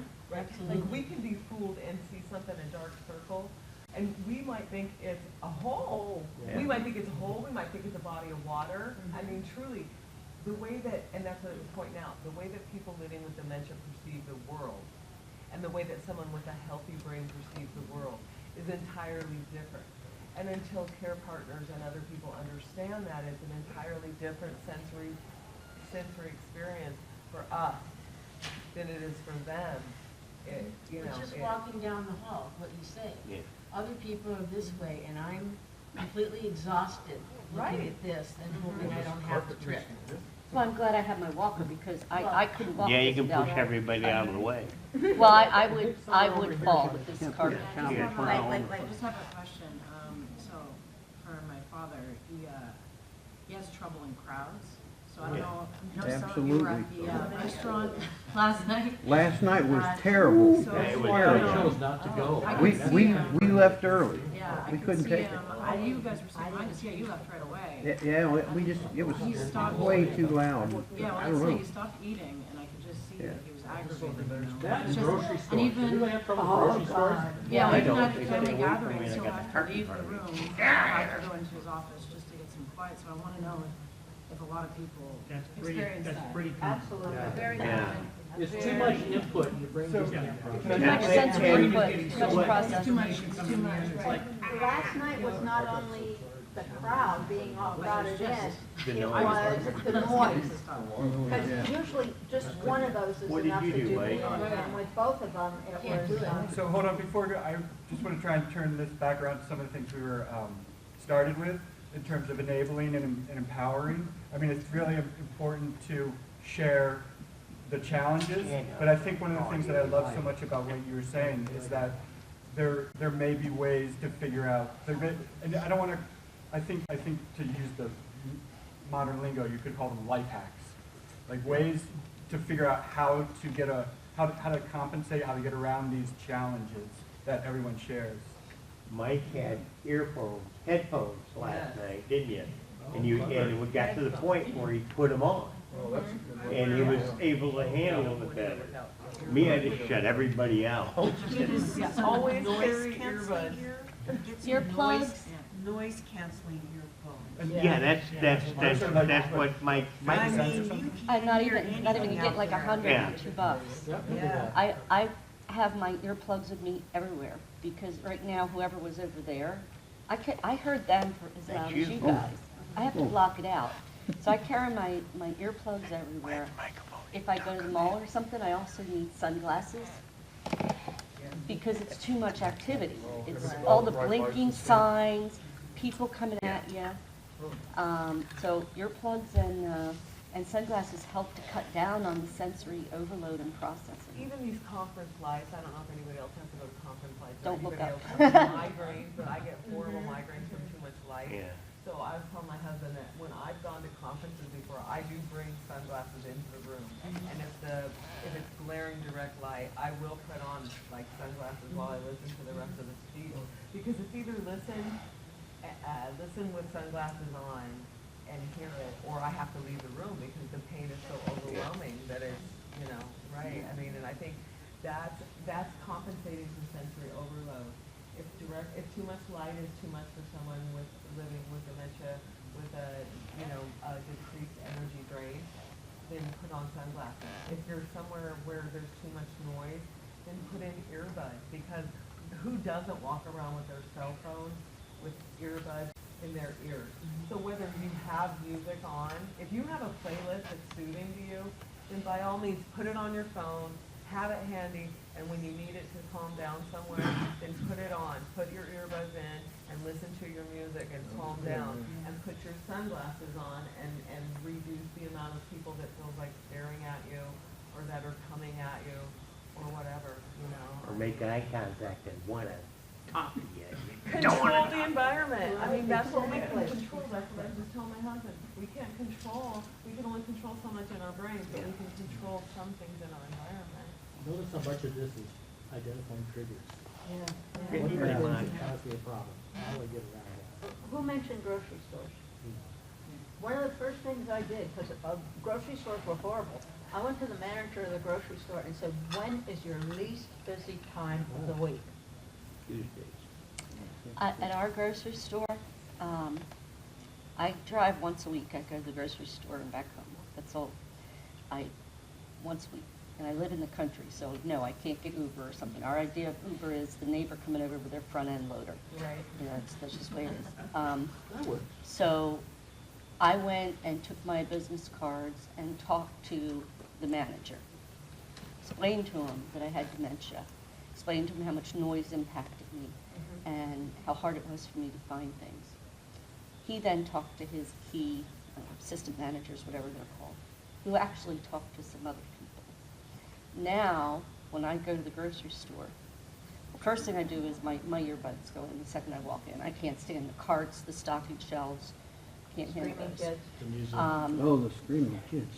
Like, we can be fooled and see something, a dark circle, and we might think it's a hole. Yeah. We might think it's a hole, we might think it's a body of water. I mean, truly, the way that, and that's what I was pointing out, the way that people living with dementia perceive the world, and the way that someone with a healthy brain perceives the world is entirely different. And until care partners and other people understand that it's an entirely different sensory experience for us than it is for them, It's just walking down the hall, what you say. Yeah. Other people are this way, and I'm completely exhausted looking Right. at this and hoping I don't have to trip. Well, I'm glad I have my walker because I couldn't walk Yeah, you this can without push it. everybody out of the way. Well, I would fall with this carpet. Yeah. Yeah. I just have a question. So for my father, he has trouble in crowds. So I don't know, I know some of you Absolutely. were at the restaurant last night. Last night was terrible. So, Yeah, it was I I don't know. chose not to go. I We, could see we, him. we left early. Yeah, I We could couldn't see take him. You guys were saying, I just, yeah, you left right away. Yeah, we just, it was He stopped. way too loud. Yeah, I well, don't let's say know. he stopped eating, and I could just see Yeah. that he was aggravated, you know. That It's and just- grocery and stores. even- Anybody have trouble with grocery stores? Yeah, I even don't. at They the stay family away from me gatherings, and I he'll got have the to parking leave the front of me. room, he'll have to go into his office just to get some quiet, so I wanna know if a lot of people experience that. That's pretty common. Absolutely, Yeah. very Yeah. common. It's too much input and your brain So- just can't process. Too much sensory input, too much What- processing. Too much, too much, right. Last night was not only the crowd being all crowded in, The it noise. was the noise. Because usually just one of those is What did enough you to do, do Mike? it, and with both of them, it was, So hold on, before, I just want to try and turn this back around to some of the things we were started with in terms of enabling and empowering. I mean, it's really important to share the challenges, but I think one of the things that I love so much about what you were saying is that there may be ways to figure out, and I don't want to, I think to use the modern lingo, you could call them life hacks, like ways to figure out how to get how to compensate, how to get around these challenges that everyone shares. Mike had headphones last night, didn't you? And it got to the point where he put them on. And he was able to handle it better. Me, I just shut everybody out. It's always carry earbuds. Earplugs? Noise canceling earphones. And Yeah, that's what Mike I'm not even get like $100 Yeah. or $2. Yeah. I have my earplugs with me everywhere, because right now, whoever was over there, I heard them for as loud as you guys. I have to block it out. So I carry my earplugs everywhere. If I go to the mall or something, I also need sunglasses, because it's too much activity. It's all the blinking signs, people coming at you. So earplugs and sunglasses help to cut down on the sensory overload and processing. Even these conference lights, I don't know if anybody else has to go to conference lights. or Don't look anybody up. else has migraines, but I get horrible migraines from too much light. Yeah. So I was telling my husband that when I've gone to conferences before, I do bring sunglasses into the room. And if it's glaring direct light, I will put on like sunglasses while I listen to the rest of the speech. Because it's either listen with sunglasses on and hear it, or I have to leave the room because the pain is so overwhelming that it's, right? I mean, and I think that's compensating for sensory overload. If too much light is too much for someone living with dementia, with a decreased energy drain, then put on sunglasses. If you're somewhere where there's too much noise, then put in earbuds, because who doesn't walk around with their cell phone with earbuds in their ears? So whether you have music on, if you have a playlist that's soothing to you, then by all means put it on your phone, have it handy, and when you need it to calm down somewhere, then put it on. Put your earbuds in and listen to your music and calm down. And put your sunglasses on and reduce the amount of people that feels like staring at you or that are coming at you or whatever, Or make eye contact and want to talk to you. Control the environment. I mean, that's what we can control. That's what I just told my husband. We can only control so much in our brains, but we can control some things in our environment. Notice how much of this is identifying triggers. yeah. What Pretty triggers much. cause me a problem? How do I get around that? Who mentioned grocery stores? One of the first things I did, because grocery stores were horrible, I went to the manager of the grocery store and said, when is your least busy time of the week? Tuesdays. At our grocery store, I drive once a week. I go to the grocery store and back home. That's all. Once a week. And I live in the country, so no, I can't get Uber or something. Our idea of Uber is the neighbor coming over with their front end loader. Right. That's just the way it is. That works. So I went and took my business cards and talked to the manager. Explained to him that I had dementia. Explained to him how much noise impacted me and how hard it was for me to find things. He then talked to his key assistant managers, whatever they're called, who actually talked to some other people. Now, when I go to the grocery store, the first thing I do is my earbuds go in the second I walk in. I can't stand the carts, the stocking shelves, can't handle Screaming those. kids. The museum. Oh, the screaming kids.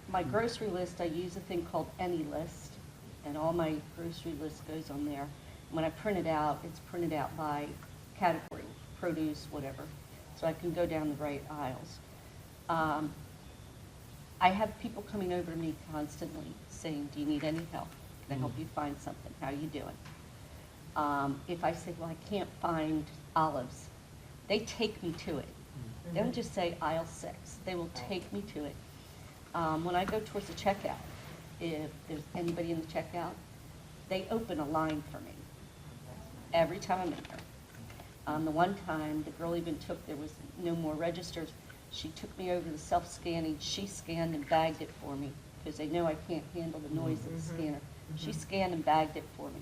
My grocery list, I use a thing called Any List, and all my grocery list goes on there. When I print it out, it's printed out by category, produce, whatever, so I can go down the right aisles. I have people coming over to me constantly saying, do you need any help? Can I help you find something? How are you doing? If I say, well, I can't find olives, they take me to it. They don't just say aisle 6. They will take me to it. When I go towards the checkout, if there's anybody in the checkout, they open a line for me every time I'm in there. The one time, the girl even took, there was no more registers. She took me over to the self-scanning. She scanned and bagged it for me because they know I can't handle the noise of the scanner. She scanned and bagged it for me.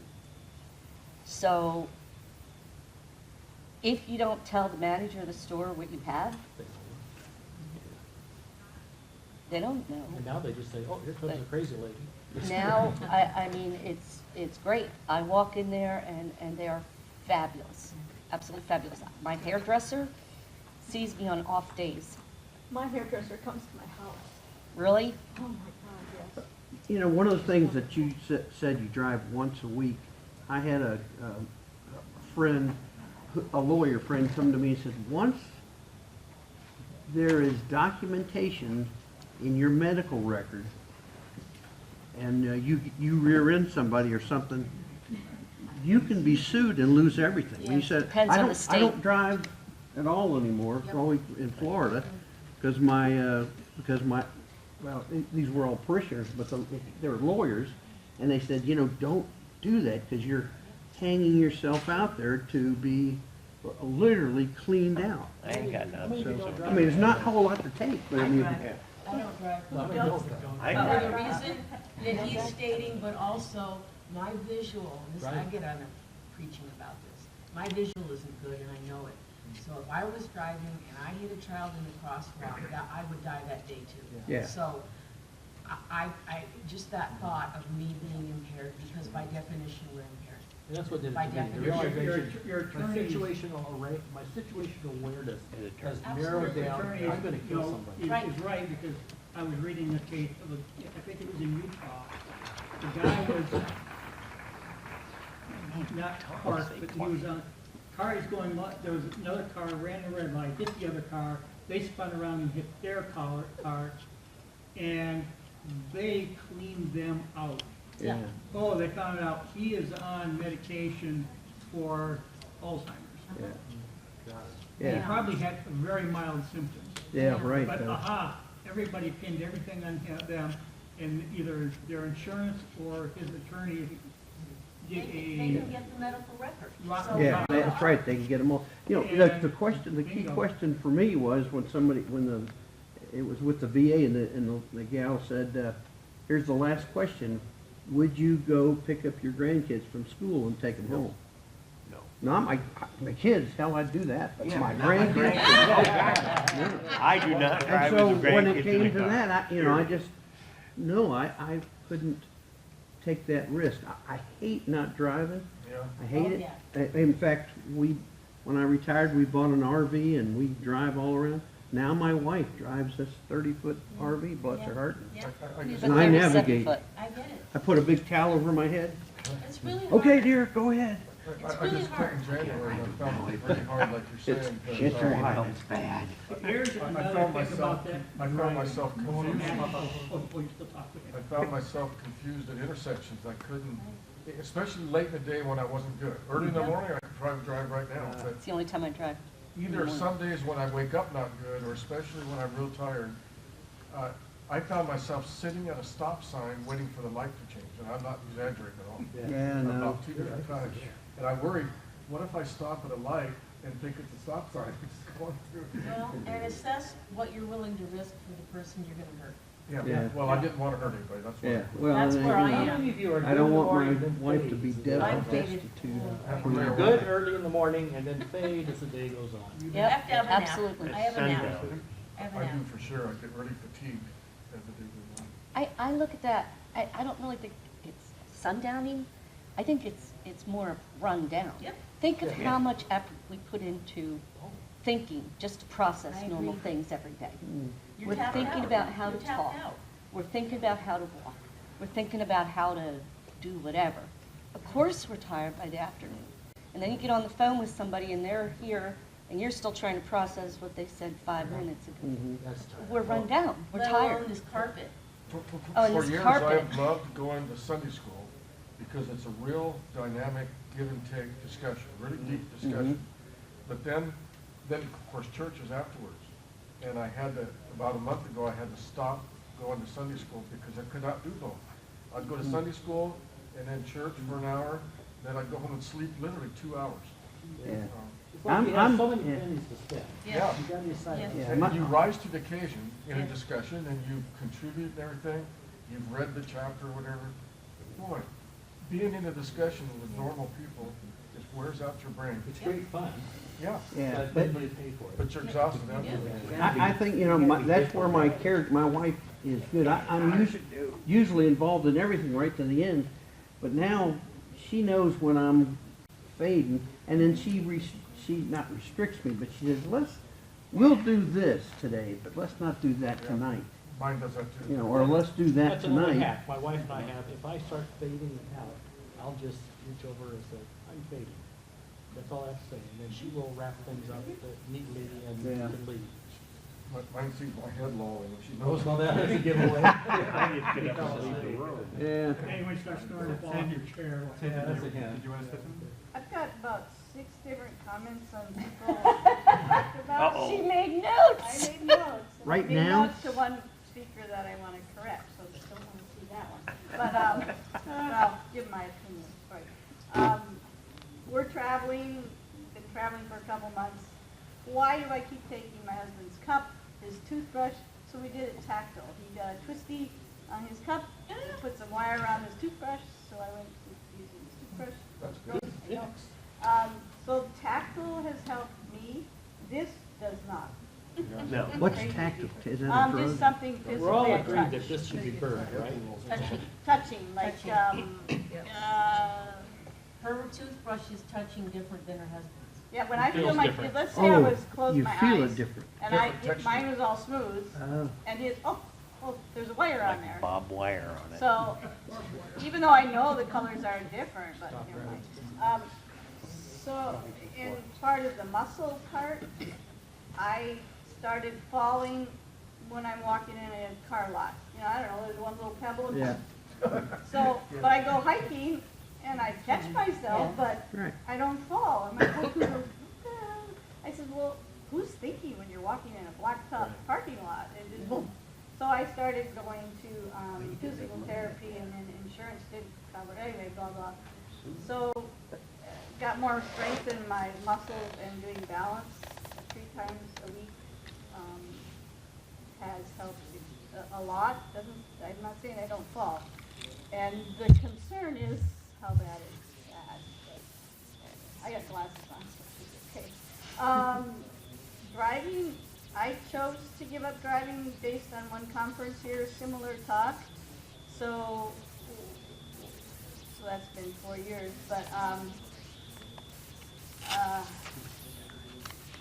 So if you don't tell the manager of the store what you have, they don't know. And now they just say, oh, here comes a crazy lady. Now, I mean, it's great. I walk in there and they are fabulous, absolutely fabulous. My hairdresser sees me on off days. My hairdresser comes to my house. Really? Oh, my God, yes. You know, one of the things that you said you drive once a week, I had a friend, a lawyer friend, come to me and said, once there is documentation in your medical record and you rear end somebody or something, you can be sued and lose everything. Yeah, He said, depends on the I don't state. drive at all anymore, only in Florida, because my well, these were all parishioners, but they were lawyers, and they said, you know, don't do that because you're hanging yourself out there to be literally cleaned out. I ain't got nothing. So, I mean, it's not a whole lot to take, but I mean, I don't drive. No, For I the reason that he's stating, but also my visual, and this, I Right. get on preaching about this. My visual isn't good and I know it. So if I was driving and I hit a child in the crosswalk, I would die that day too. Yeah. So I just that thought of me being impaired, because by definition we're impaired. And that's what did it By to me. The definition. realization, Your my attorney- my situational awareness has Absolutely. narrowed down, Attorney, I'm gonna you kill know, somebody. is Right. right, because I was reading the case of I think it was in Utah. The guy was not parked, but he was on, car is going, there was another car, ran the red light, hit the other car, they spun around and hit their car, and they cleaned them out. yeah. Oh, they found out he is on medication for Alzheimer's. Yeah. He Yeah. probably had very mild symptoms. Yeah, right. But everybody pinned everything on them, and either their insurance or his attorney They did can get the medical record. So- Yeah, that's right, they can get them all. You know, And- the key bingo. question for me was when it was with the VA and the gal said, here's the last question, would you go pick up your grandkids from school and take them home? No, my kids, hell, I'd do that, but my grandkids. I do not drive And with the so when it grandkids in came the to car. that, I couldn't take that risk. I hate not driving. Yeah. I hate Oh, it. yeah. In fact, when I retired, we bought an RV and we drive all around. Now my wife drives this 30-foot RV, bless her heart. Yeah, Use And a I 37 navigate. foot. I get it. I put a big towel over my head. It's really hard. Okay, dear, go ahead. I just quit in January and I found it really hard, like you're saying. 'cause, It's uh, It's bad. Here's I another found thing myself, about that. I found myself confused. You still talk with I him. found myself confused at intersections. I couldn't, especially late in the day when I wasn't good. Early in the morning, I could probably drive right now, but It's the only time I drive. either some days when I wake up not good, or especially when I'm real tired, I found myself sitting at a stop sign waiting for the light to change, and I'm not exaggerating at all. Yeah, no. About 2 different times. And I worried, what if I stop at a light and think it's a stop sign, it's going through? Well, and assess what you're willing to risk for the person you're gonna hurt. Yeah, well, I didn't want to hurt anybody, that's why. Yeah, well, That's where I you know, am. I don't want my wife to be I'm faded. destitute. Yeah. Good early in the morning and then fade as the day goes on. You Yep, have to have a nap. absolutely. I have a nap. Sundown. I have a I nap. do for sure, I get really fatigued as the day goes on. I look at that, I don't really think it's sundowning. I think it's more run down. Yep. Think of how much effort we put into thinking, just to process I normal agree. things every day. You're We're tapped thinking out. about how You're to tapped talk. out. We're thinking about how to walk. We're thinking about how to do whatever. Of course, we're tired by the afternoon. And then you get on the phone with somebody and they're here and you're still trying to process what they said 5 minutes ago. That's tired. We're run down. We're Let alone tired. this carpet. Oh, and For this years, carpet. I've loved going to Sunday school because it's a real dynamic give and take discussion, really deep discussion. But then of course, church is afterwards. And I had to, about a month ago, I had to stop going to Sunday school because I could not do both. I'd go to Sunday school and then church for an hour, then I'd go home and sleep literally 2 hours. Yeah. It's like you have so many yeah. pennies to spend. Yeah. You gotta decide. Yeah. Yeah, And my- you rise to the occasion in a Yeah. discussion and you contribute and everything, you've read the chapter or whatever. Boy, being in a discussion with normal people just wears out your brain. It's great fun, Yeah, Yeah, but but everybody pay for it. but you're exhausted afterwards. I think, you know, that's where my character, my wife is good. I'm usually involved in everything right to the end, but now she knows when I'm fading, and then she not restricts me, but she says, we'll do this today, but let's not do that tonight. Mine does that too. You know, or let's do that That's another tonight. hack my wife and I have. If I start fading out, I'll just reach over and say, I'm fading. That's all I have to say. And then she will wrap things up neatly and Yeah. can leave. Mine sees my head lolling, she knows. Well, that is a giveaway. I just get up and leave the room. Yeah. Anyway, start snoring, fall off your chair. Yeah, that's a hint. Did you want to say something? I've got about 6 different comments on people talked about. She made notes. I made notes. And Right I made now? notes to one speaker that I want to correct, so I still want to see that one. But, I'll give my opinion. Sorry. We're traveling, been traveling for a couple months. Why do I keep taking my husband's cup, his toothbrush? So we did it tactile. He got a twisty on his cup, put some wire around his toothbrush, so I went to using his toothbrush. That's good. I know. So tactile has helped me. This does not. No. What's tactile? Is that a Just drug? something physically We're all I agreed touch. that this should be burned, right? Touching, like, Her toothbrush is touching different than her husband's. yeah, when I feel Feels my, different. let's say I Oh, was closed you my feel eyes. it different. And Different texture. mine was all smooth, Oh. and his, oh, there's a wire on Like there. Bob Wire on it. So, even though I know the colors are different, but never mind. So, in part of the muscle part, I started falling when I'm walking in a car lot. You know, I don't know, there's one little pebble. and- Yeah. So, but I go hiking and I catch myself, but Right. I don't fall. I'm like, what the hell? I said, well, who's thinking when you're walking in a blacktop parking lot? And just boom. So I started going to physical therapy, and then insurance did cover it anyway, blah, blah. So got more strength in my muscles, and doing balance 3 times a week has helped a lot. I'm not saying I don't fall. And the concern is how bad it's bad. But I got glasses on, so it's okay. Driving, I chose to give up driving based on one conference here, similar talk. So that's been 4 years, but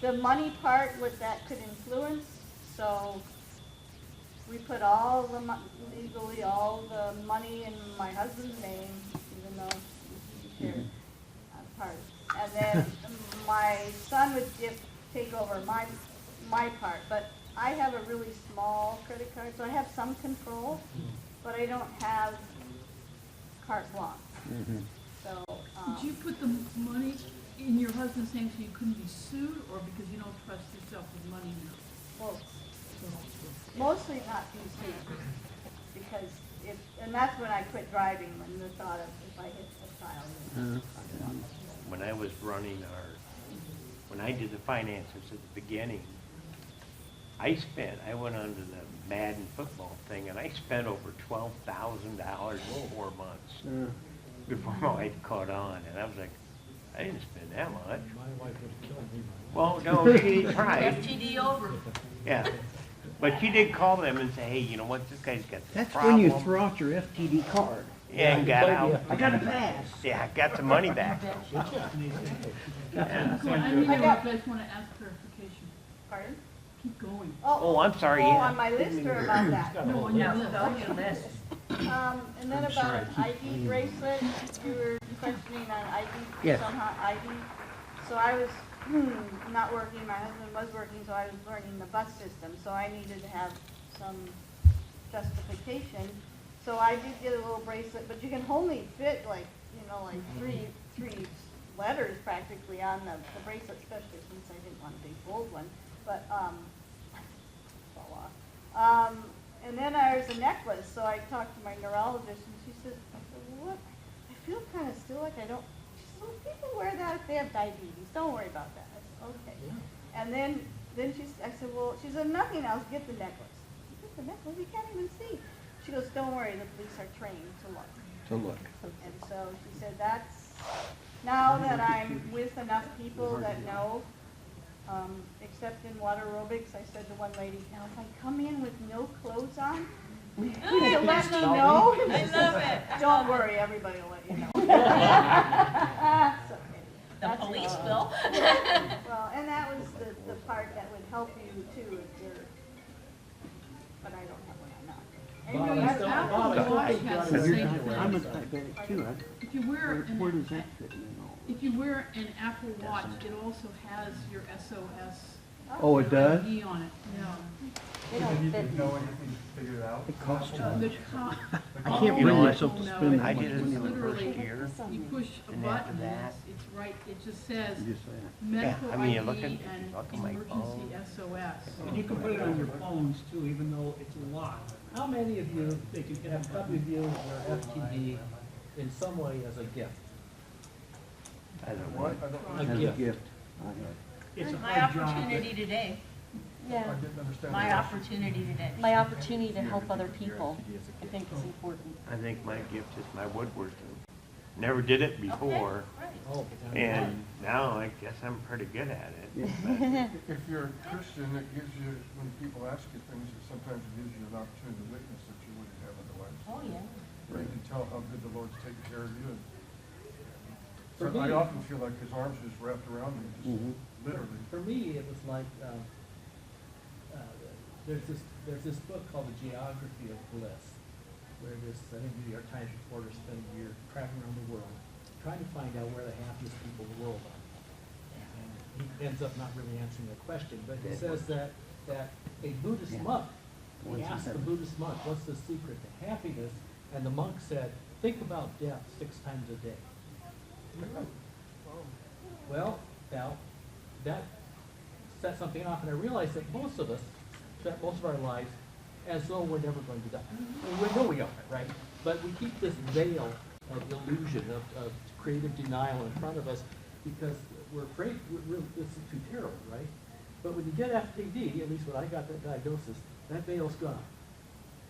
the money part, what that could influence. So we put all the legally all the money in my husband's name, even though he's here part. And then my son would take over my part. But I have a really small credit card, so I have some control, but I don't have carte blanche. So Did you put the money in your husband's name so you couldn't be sued, or because you don't trust yourself with money now? well, mostly not being sued, because and that's when I quit driving, when the thought of if I hit a child. When I was running when I did the finances at the beginning, I went on to the Madden football thing, and I spent over $12,000 in 4 months before my wife caught on, and I was like, I didn't spend that much. My wife would have killed me. Well, no, she tried. FTD over. Yeah. But she did call them and say, hey, you know what, this guy's got this That's problem. when you throw out your FTD card. Yeah, and got out. I got a pass. Yeah, got the money back. I need to know if you guys want to ask clarification Pardon? Keep going. Oh, I'm sorry, Oh, yeah. on my list or about that? No, on your No, list. go on your list. And then about ID bracelet, you were questioning on ID, Yes. somehow ID. So I was, not working, my husband was working, so I was learning the bus system, so I needed to have some justification. So I did get a little bracelet, but you can only fit like, like three letters practically on the bracelet, especially since I didn't want a big bold one, but, fell off. And then there's a necklace, so I talked to my neurologist, and she said, what? I feel kind of still like I don't, she said, well, people wear that if they have diabetes, don't worry about that. I said, okay. Yeah. And then I said, well, she said, nothing else, get the necklace. Get the necklace, you can't even see. She goes, don't worry, the police are trained to look. To look. And so she said, that's, now that I'm with enough people that know, except in water aerobics, I said to one lady, now if I come in with no clothes on, will you let me know? I love it. Don't worry, everybody will let you know. So, The that's police it. will. Well, and that was the part that would help you too, if you're, but I don't have one on now. Bob, Anyway, I still- that's- Bob, I still Watch think you has ought to the wear same it. I'm a diabetic too. If you wear Where an, does that fit in all? if you wear an Apple Watch, it also has your SOS Oh, it does? ID on it, yeah. They don't fit. know anything figured out? It costs too The much. co- I can't You know bring what? myself to No, spend that I much did it money in on the it. first literally, year. you push a And after button, and that- it's right, it just says You just say that. medical I mean, you ID look at- and look at my emergency phone. SOS. And you can put it on your phones too, even though it's a lot. How many of you, have probably viewed your FTD in some way as a gift? I don't What? know. I don't, A As a gift. gift. It's a My hard job. opportunity today, I Yeah, didn't understand. my the question. opportunity today. my opportunity to help other people, I think is important. I think my gift is my woodworking. Never did it before, Right. Oh, and now I guess I'm pretty good at it. If you're a Christian, it gives you, when people ask you things, it sometimes gives you an opportunity to witness that you wouldn't have otherwise. Oh, yeah. You can tell how good the Lord's taking care of you. For So I me- often feel like his arms just wrapped around me, just Mhm. literally. For me, it was like, there's this book called The Geography of Bliss, where this, I think, New York Times reporter spent a year traveling around the world, trying to find out where the happiest people in the world are. And he ends up not really answering the question, but he says that a Buddhist monk, he asked the Buddhist monk, what's the secret to happiness? And the monk said, think about death 6 times a day. Well, now, that set something off, and I realized that most of us spent most of our lives as though we're never going to die. And we know we are, right? But we keep this veil of illusion, of creative denial in front of us because we're afraid this is too terrible, right? But when you get FTD, at least when I got that diagnosis, that veil's gone.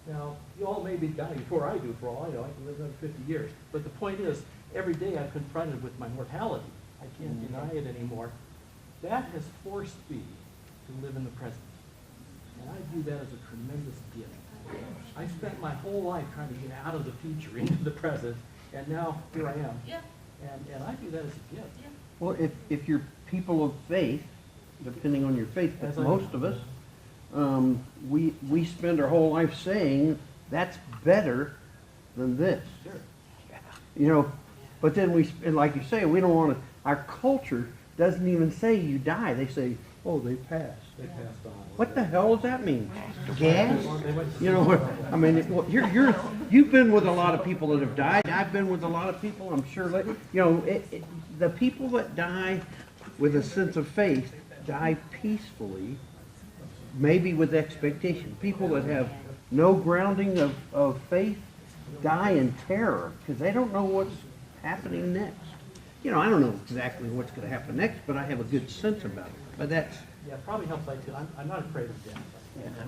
Now, you all may be dying before I do, for all I know. I can live another 50 years. But the point is, every day I'm confronted with my mortality. I can't deny it anymore. That has forced me to live in the present. And I view that as a tremendous gift. I spent my whole life trying to get out of the future into the present, and now here I am. Yeah, And I view that as a gift. yeah. Well, if you're people of faith, depending on your faith, but As I most am. of us, we spend our whole life saying that's better than this. Sure. You know, but then and like you say, we don't want to. Our culture doesn't even say you die. They say, oh, they passed. They passed on. What the hell does that mean? Gas? They went to You know what? I mean, you've been with a lot of people that have died. I've been with a lot of people. I'm sure that the people that die with a sense of faith die peacefully, maybe with expectation. People that have no grounding of faith die in terror because they don't know what's happening next. You know, I don't know exactly what's going to happen next, but I have a good sense about it. But that's Yeah, it probably helps like too. I'm not afraid of death.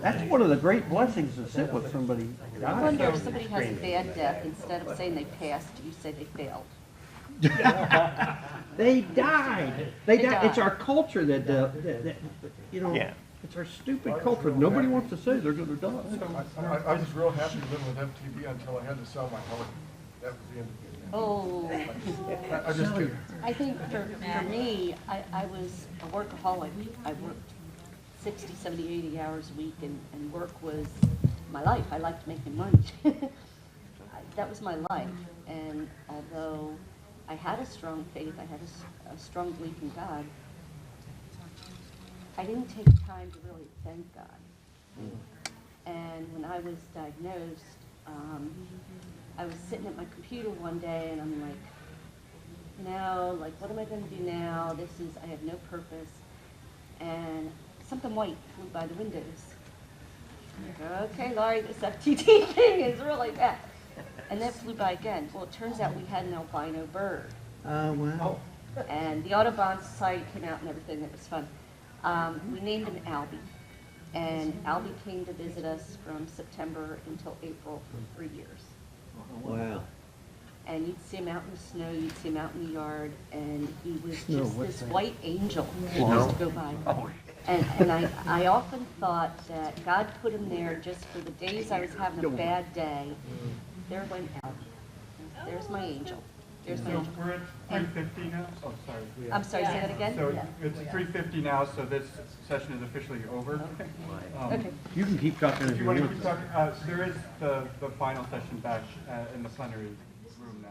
that's one of the great blessings to sit with somebody I dying. wonder if somebody has a bad death, instead of saying they passed, you say they failed. They died. They died. It's our culture that you know. Yeah. It's our stupid culture. Nobody wants to say they're going to die. I was real happy living with FTD until I had to sell my home. That was the end of it. Oh, I just kidding. I think for me, I was a workaholic. I worked 60, 70, 80 hours a week, and work was my life. I liked making money. That was my life. And although I had a strong faith, I had a strong belief in God, I didn't take time to really thank God. And when I was diagnosed, I was sitting at my computer one day and I'm like, what am I going to do now? I have no purpose. And something white flew by the windows. I'm like, okay, Laurie, this FTD thing is really bad. And then flew by again. Well, it turns out we had an albino bird. Oh, wow. And the Audubon Society came out and everything. It was fun. We named him Albie. And Albie came to visit us from September until April for 3 years. Wow. And you'd see him out in the snow, you'd see him out in the yard, and he was Snow, just what's this that? white angel that Snow? used to go by. And I often thought that God put him there just for the days I was having a bad day. There went Albie. There's my angel. There's my So angel. we're at 3:50 now? Oh, sorry. I'm sorry, say that again? So it's 3:50 now, so this session is officially over. Okay. You can keep talking If if you you want to want. keep talking, there is the final session back in the plenary room now.